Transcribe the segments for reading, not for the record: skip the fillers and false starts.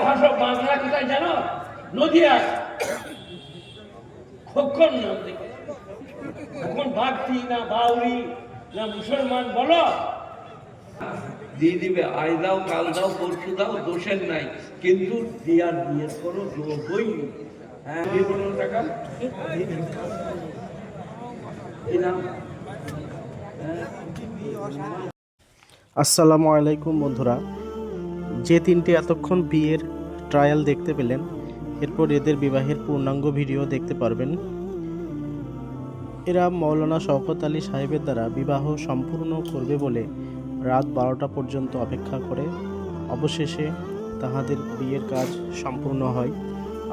ভাষা বাংলা কোথায় জানো? নদিয়া খোকন নাম থেকে। এখন বাগদি না বাউরি না মুসলমান বলো, দিয়ে দিবে। আজ দাও, কাল দাও, পরশু দাও, দোষের নাই, কিন্তু দিয়ার বিয়ে করো বই। হ্যাঁ, 15 টাকা আসসালামু আলাইকুম বন্ধুরা, যে তিনটি এতক্ষণ বিয়ের ট্রায়াল দেখতে পেলেন, এরপর এদের বিবাহের পূর্ণাঙ্গ ভিডিও দেখতে পারবেন। এরা মৌলানা শওকত আলী সাহেবের দ্বারা বিবাহ সম্পূর্ণ করবে বলে রাত 12টা পর্যন্ত অপেক্ষা করে অবশেষে তাহাদের বিয়ের কাজ সম্পূর্ণ হয়।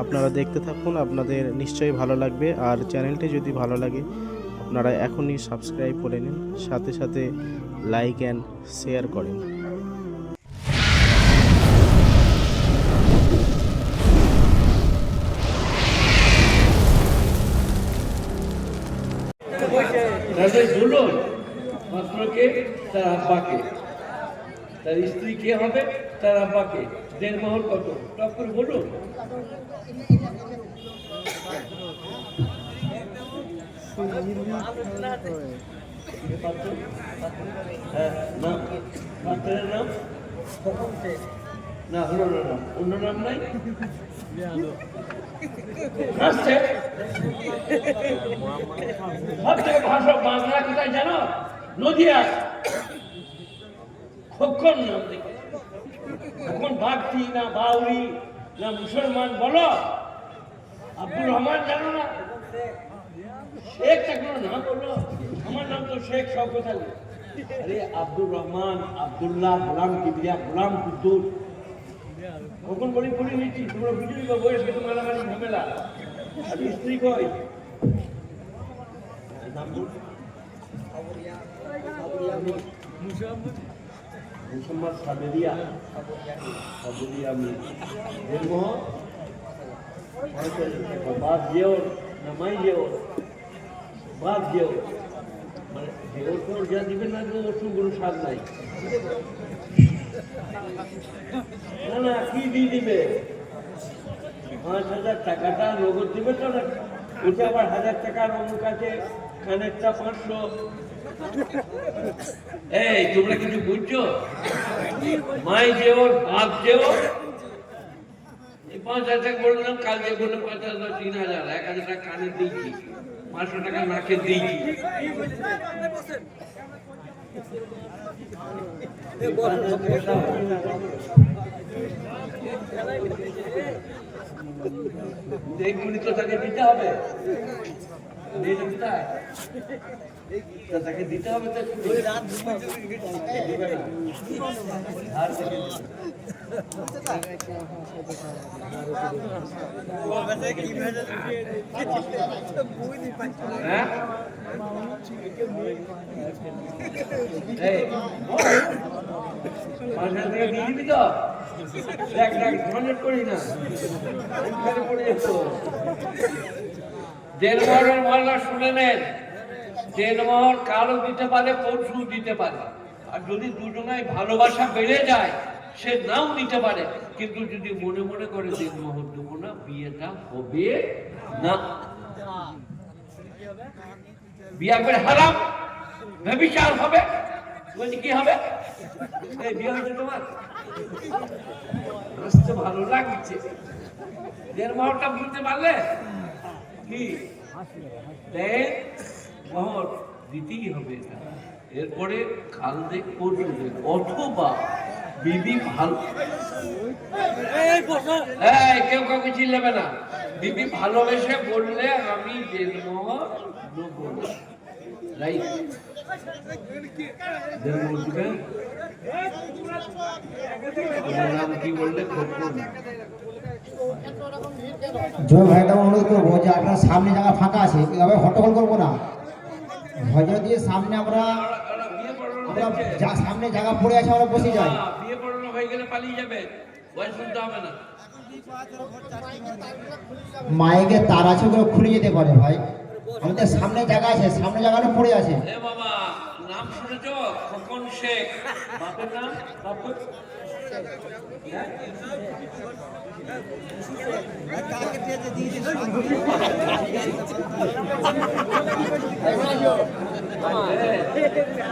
আপনারা দেখতে থাকুন, আপনাদের নিশ্চয়ই ভালো লাগবে। আর চ্যানেলটি যদি ভালো লাগে আপনারা এখনই সাবস্ক্রাইব করে নিন, সাথে সাথে লাইক অ্যান্ড শেয়ার করেন। বলুন মাত্রকে তার আব্বাকে, তার স্ত্রী কে হবে? তার আব্বাকে। দেড়মোহর কত? টপ করে বলুন। পাত্রের নাম না, হলো না, অন্য নাম নাই। ভাষা বাংলা কোথায় জানো? নদিয়া খোকন নাম থেকে। এখন বাগদি না বাউরি না মুসলমান বলো, আব্দুর রহমান জানো না? শেখ কোনো নাম বললো, আমার নাম তো শেখ শওকত আলী। আরে আব্দুর রহমান, আব্দুল্লাহ, গোলাম কিবরিয়া, গোলাম কুদ্দুস। কখন বলি পড়ে নিচ্ছি, তোমরা বুঝলি বা বয়স কিন্তু মারামারি ঝামেলা। আর স্ত্রী কই? মুসম্মদ সাবেরিয়া, সাবেরিয়া বাদ যেওর না মাই যেওর, বাদ যেওর, মানে যেওর তোর যা দিবেন না, ওর কোনো স্বাদ নাই। না না, কি দিয়ে দিবে? 5,000 টাকাটা নগদ দিবে তো না, ওটা আবার 1000 টাকা আমার কাছে, কানেরটা 500। এই তোমরা কিছু বুঝছো? মাই যেওর, বাপ যেওর। 5,000 টাকা বললাম, কাল যে বললাম 5,000, 3,000, 1,000 টাকা কানে দিয়েছি, 500 টাকা নাকে দিয়েছি। দেখুনি তো তাকে দিতে হবে, তাকে দিতে হবে। দিয়ে দিবি তো? দেখ দেখ, ধনের করি না, পড়ে যেত। দেড়মোহরের মাল্লা শুনে নেন, দেড়মোহর কালও দিতে পারে, পরশু দিতে পারে। আর যদি দুজনায় ভালোবাসা বেড়ে যায় সে নাও দিতে পারে, কিন্তু যদি মনে মনে করে দেড়মোহর দেবো না, বিয়েটা হবে না। বিয়ে করে হারাম, ব্যভিচার হবে। কি হবে? এই বিয়ে হয়েছে তোমার, বুঝতে ভালো লাগছে। দেড়মোহরটা বুঝতে পারলে কি? দেড়মোহর দিতেই হবে। এরপরে কাল দেখ পরশু দেখ, অথবা বিবি ভালো, কেউ কাউকে চিল্লাবে না। বিবি ভালোবেসে বললে আমি দেড়মোহর নেবো না, রাইট? নাম কি বললে? জয় ভাইটা অনুরোধ করবো যে আপনার সামনে জায়গা ফাঁকা আছে, এভাবে হট্টগোল করবো না। হজরত দিয়ে সামনে আমরা সামনে জায়গা পড়ে আছে, আমরা বসে যাই। বিয়ে পড়ানো হয়ে গেলে পালিয়ে যাবে, বয়স শুনতে হবে না। মাইকে তার আছে, ওগুলো খুলে যেতে পারে ভাই। আমাদের সামনে জায়গা আছে, সামনে জায়গাটা পড়ে আছে। বাবা নাম শুনেছ? খোকন শেখ, বাপের নাম?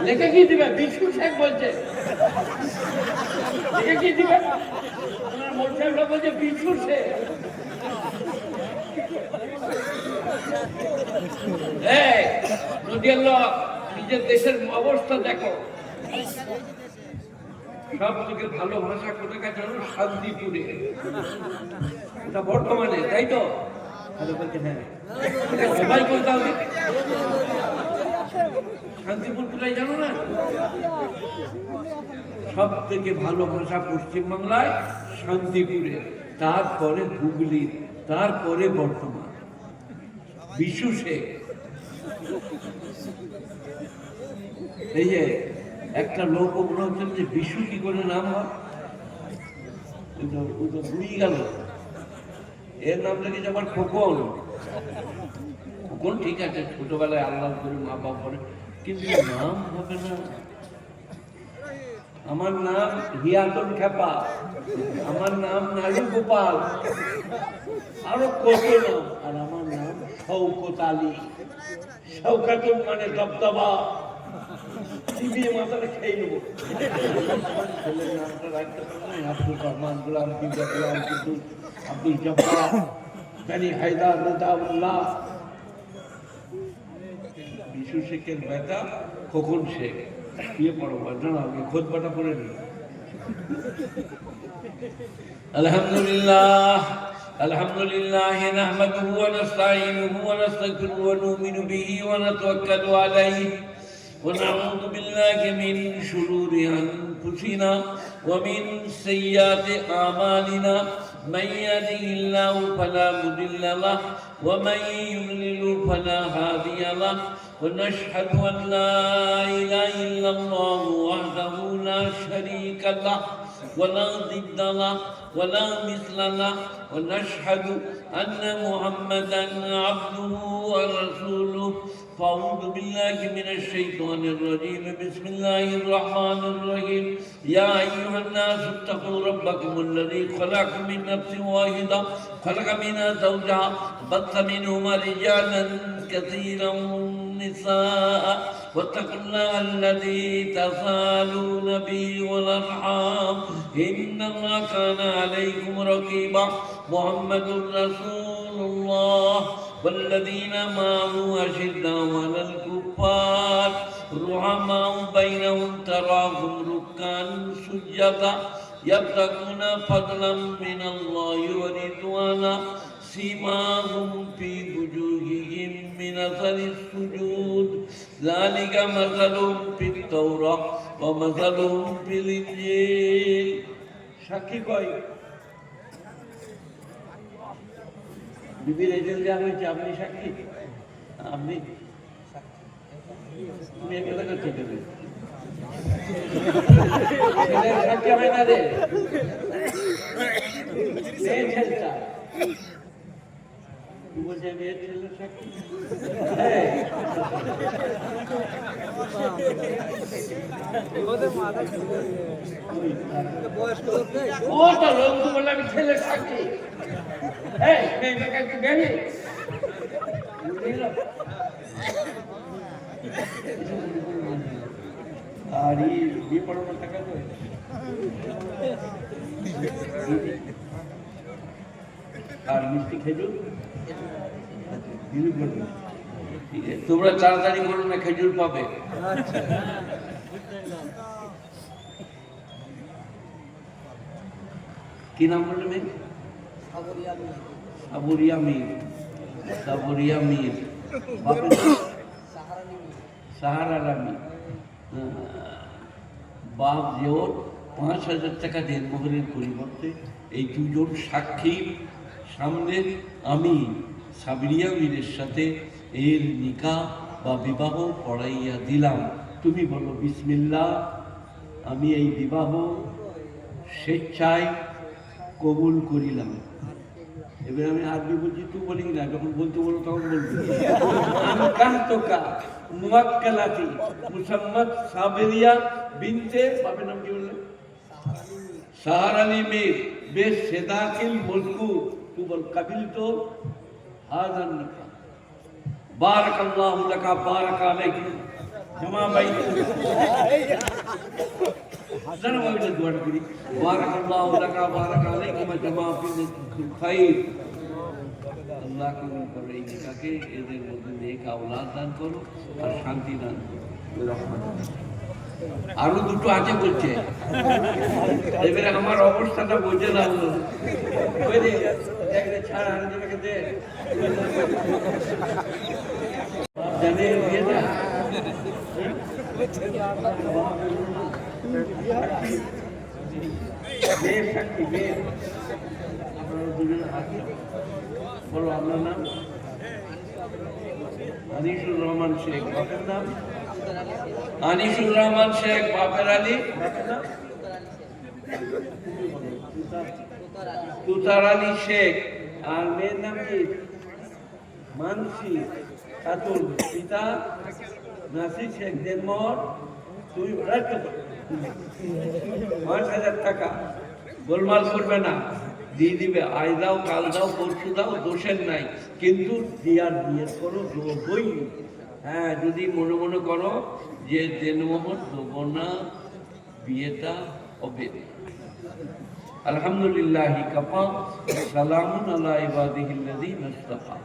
লেখে কি দিবে? বিশু শেখ বলছে, লেখে কি দিবে? আপনার মোট সাহেবরা বলছে বিশু শেখ। নদীয়ার লোক, নিজের দেশের অবস্থা দেখো। সব থেকে ভালো ভাষা কোথাকার জানো? শান্তিপুরে। এটা বর্তমানে, তাই তো? বলছে হ্যাঁ, সবাই বলতে হবে। শান্তিপুর কোথায় জানো না? সব থেকে ভালো ভাষা পশ্চিমবাংলায় শান্তিপুরে, তারপরে হুগলি, তারপরে বর্ধমান। বিশু শেখ। এই যে একটা লোক মনে হচ্ছেন যে বিশু কি করে নাম হয়, বুড়িয়ে গেল। এর নাম লেগেছে আমার খোকন। খোকন ঠিক আছে, ছোটবেলায় আল্লাহ করে মা বাপ করে, কিন্তু নাম হবে না। আমার নাম হিয়াতন খেপা, আমার নাম নালু গোপাল, আরো কত নাম। আর আমার নাম শওকত আলী। শওকাতুন মানে দবদবা, চিবিয়ে মাথাটা খেয়ে নেবো। ছেলের নামটা রাখতে পারবেন? আব্দুল রহমান, গোলাম কিবরিয়া, গোলাম কুদ্দুস, আব্দুল জব্বার, বনি হায়দার, রেজাউল্লাহ। বিশু শেখের বেটা খোকন শেখ। ইয়ে পড়ো না, আমি খোদবাটা পড়ে নি। আলহামদুলিল্লাহ আলহামদুলিল্লাহ নাহমাদুহু ওয়া নাস্তাঈনুহু ওয়া নাস্তাগফিরুহু ওয়া নু'মিনু বিহি ওয়া নাতাওয়াক্কালু আলাইহি ওয়া নাউযু বিল্লাহি মিন শুরুরি আনফুসিনা ওয়া মিন সাইয়্যাতি আমালিনা মান ইয়াহদিহিল্লাহু ফালা মুদিল্লা লাহু ওয়া মান ইউদ্লিলহু ফালা হাদিয়া লাহু ওয়া নাশহাদু আন লা ইলাহা ইল্লাল্লাহু ওয়াহদাহু লা শারীকা লাহু ولا ضد له ولا مثل له ونشهد أن محمدا عبده ورسوله فأعوذ بالله من الشيطان الرجيم بسم الله الرحمن الرحيم يا أيها الناس اتقوا ربكم الذي خلقكم من نفس واحدة خلق منها زوجها بث منهما رجالا كثيرا والنساء واتقوا الله الذي تساءلون به والأرحام إن الله كان عليكم رقيبا محمد رسول الله والذين معه أشداء على الكفار رحماء بينهم تراهم ركعا سجدا يبتغون فضلا من الله ورضوانا سيماهم في وجوههم من أثر السجود ذلك مثلهم في التوراة ومثلهم في الإنجيل সাক্ষী কয় বিবির এজেন্ট দেওয়া হয়েছে, আপনি সাক্ষী? আপনি সাক্ষী হয় না রে, বলছে মেয়ের ছেলের সাক্ষী। ও তো লোক তো বললাম ছেলের সাক্ষী। আর বিয়ে পড়ানোর টাকা তো আর মিষ্টি খেজুর তোমরা তাড়াতাড়ি করো না, খেজুর পাবে। কি নাম বললে মেয়ে? সাবরিয়া মীর। সাবরিয়া মীর, সাহারা রানী। বাপ যে ওর ৫,০০০ টাকা দেড়মোহরের পরিবর্তে এই দুজন সাক্ষীর সামনে আমি সাবরিয়া মীরের সাথে এর নিকাহ বা বিবাহ পড়াইয়া দিলাম। তুমি বলো বিসমিল্লাহ, আমি এই বিবাহ স্বেচ্ছায় কবুল করিলাম। এবার আমি আরবি বলছি, তুই বলি না, যখন বলতে বলো তখন বলবি। আনকাহতুকা মুওয়াক্কালাতি মুসাম্মাত সাবরিয়া বিনতে, বাপের নাম কি বললেন? সাহার আলী মীর বেশ সেদাকিল মজকুর তু বল কাবিল তো হাজার নিকা বারাকাল্লাহু লাকা বারাকা আলাইকুম জমা ভাই জানা ভাই দোয়া করি বারাকাল্লাহু লাকা বারাকা আলাইকুম জমা ফিল খাইর আল্লাহ কবুল করে এই নিকাকে এদের মধ্যে নেক আওলাদ দান করো আর শান্তি দান করো আরো দুটো আছে বলছে এবারে আমার অবস্থাটা বোঝে না ছাড় আর দে জানে দিয়ে না সাক্ষী আপনারা দুজন আছে বলো আপনার নাম আনিসুর রহমান শেখ বাপের নাম আনিসুর রহমান শেখ বাপের আলী তুতার আলী শেখ আর মেয়ের নাম কি মানসি খাতুন পিতা নাসির শেখ দেনমোহর তুই ৫,০০০ টাকা গোলমাল করবে না দিয়ে দিবে আজ দাও কাল দাও পরশু দাও দোষের নাই কিন্তু দিয়ার বিয়ে করো বই হ্যাঁ যদি মনে মনে করো যে দেনমোহর দেবো না বিয়েটা হবে আলহামদুলিল্লাহি কাফা সালামুন আলা ইবাদিহিল্লাযীনা ইসতাফা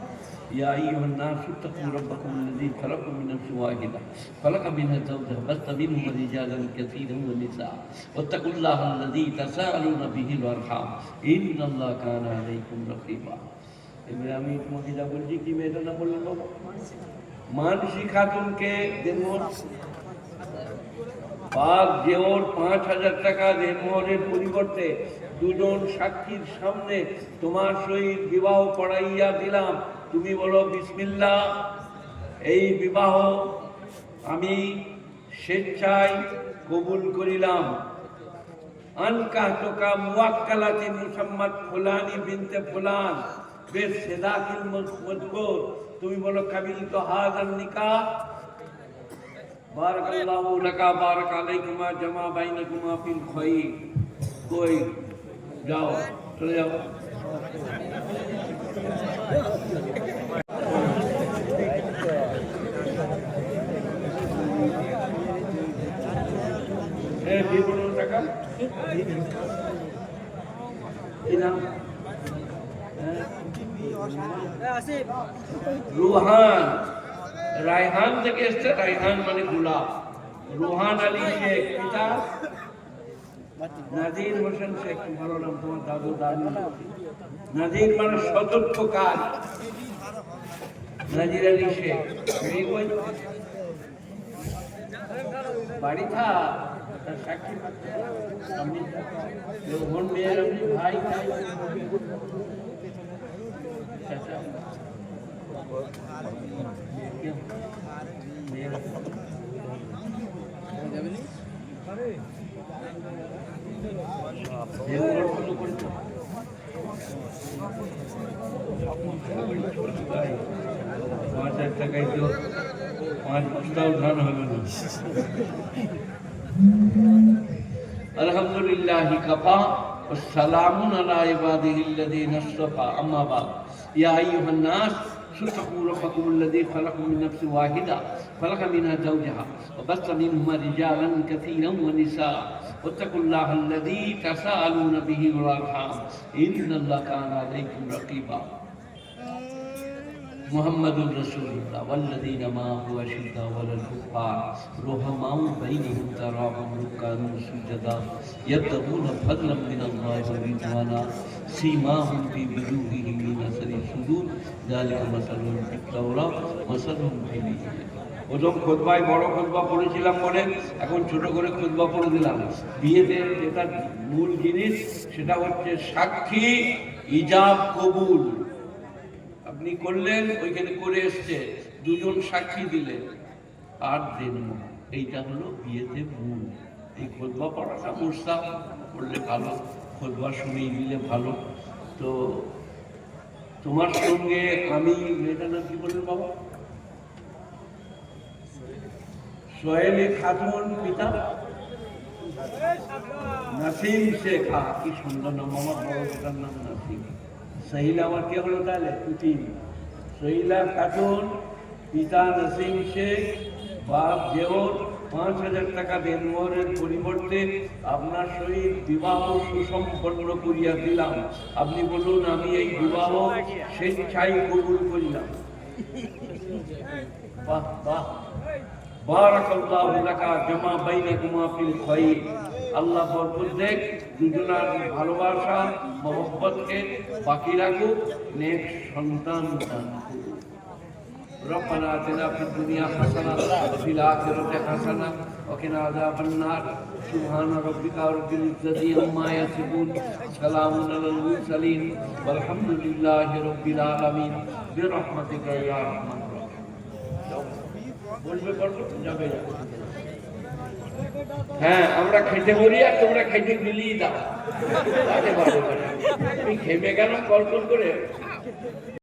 ইয়া আইয়ুহান নাসু তাকু রাব্বাকুম আল্লাযী খালাকাকুম মিন নাফসিন ওয়াহিদা খালাকা মিনহা যাওজাহা বাসতা মিনহুমা রিজালান কাসীরান ওয়া নিসা ওয়াত্তাকুল্লাহা আল্লাযী তাসাআলুনা বিহি ওয়াল আরহাম ইন্নাল্লাহা কানা আলাইকুম রাকিবা এবারে আমি তোমাকে যা বলছি কি মেয়েটা না বললেন বাবা মানসি খাতুনকে দেনমোহর পাক যে ওর ৫,০০০ টাকা দেনমোহরের পরিবর্তে দুজন সাক্ষীর সামনে তোমার সহিত বিবাহ পড়াইয়া দিলাম তুমি বলো বিসমিল্লাহ এই বিবাহ আমি স্বেচ্ছায় কবুল করিলাম আনকাহতুকা মুওয়াক্কালাতি মুহাম্মদ ফুলানি বিনতে ফুলান বেশ সেদাকিল মজকুর তুমি বলো কাবিল তো হাজার নিকাহ বারাকাল্লাহু লাকা বারাকা আলাইকুমা জামা বাইনাকুমা ফিল খাইর কই যাও চলে যাও এই বিবরণ টাকা কি নাম রুহান রায়হান থেকে এসছে রায়হান মানে গোলাপ রুহান আলী শেখ পিতা নাজির হোসেন শেখ ভালো নাম তোমার দাদু দাদু নাজির মানে সতর্ক কাজ নাজির আলী শেখ বাড়ি থা সাক্ষী মেয়ের ভাই টাকায় তো 5 বস্তাও ধান হবে না আলহামদুলিল্লাহি কাফা ওয়াসসালামুন আলা ইবাদিহিল্লাযীনা ইসতাফা আম্মা বা'দ ইয়া আইয়ুহান নাস اتقوا ربكم الذي خلقكم من نفس واحدة خلق منها زوجها وبث منهما رجالا كثيرا ونساء واتقوا الله الذي تساءلون به والأرحام إن الله كان عليكم رقيبا محمد رسول الله والذين معه أشداء على الكفار رحماء بينهم تراهم ركعا سجدا يبتغون فضلا من الله ورضوانا سيماهم في وجوههم من أثر السجود ذلك مثلهم في التوراة مثلهم في الإنجيل প্রথম খুতবায় বড় খুতবা পড়েছিলাম বলে এখন ছোট করে খুতবা পড়ে দিলাম বিয়েতে যেটা মূল জিনিস সেটা হচ্ছে সাক্ষী ইজাব কবুল আপনি করলেন ওইখানে করে এসছে দুজন সাক্ষী দিলেন আর দেন এইটা হলো বিয়েতে মূল এই খুতবা পড়াটা মুস্তাহ করলে ভালো খুতবা শুনেই দিলে ভালো তো তোমার সঙ্গে আমি মেয়েটা না কি বললেন বাবা সোহেলি খাতুন পিতা নাসিম শেখ, কি সুন্দর নাম, আমার বড় বেটার নাম নাসিম। সহিলা আমার কে হলো তাহলে? পুতিন। সহিলা খাতুন, পিতা নাসিম শেখ, বাপ জেওর। 5,000 টাকা দেনমোহরের পরিবর্তে আপনার সহিত বিবাহ সুসম্পন্ন করিয়া দিলাম। আপনি বলুন, আমি এই বিবাহ স্বেচ্ছায় কবুল করিলাম। বাহ বাহ, বারাকাল্লাহু লাকা জামা বাইনাকুমা ফিল খায়র। আল্লাহ বরকত দেখ, দুজনার ভালোবাসা মহব্বতকে বাকি রাখুক, নেক সন্তান দান করুক। ربنا آتنا في الدنيا حسنة وفي الآخرة حسنة وقنا عذاب النار سبحان ربك رب العزة عما يصفون سلام على المرسلين والحمد لله رب العالمين برحمتك يا أرحم الراحمين। হ্যাঁ, আমরা খেতে বলি আর তোমরা খেতে মিলিয়ে দাও। তুমি খেবে কেন কল করে?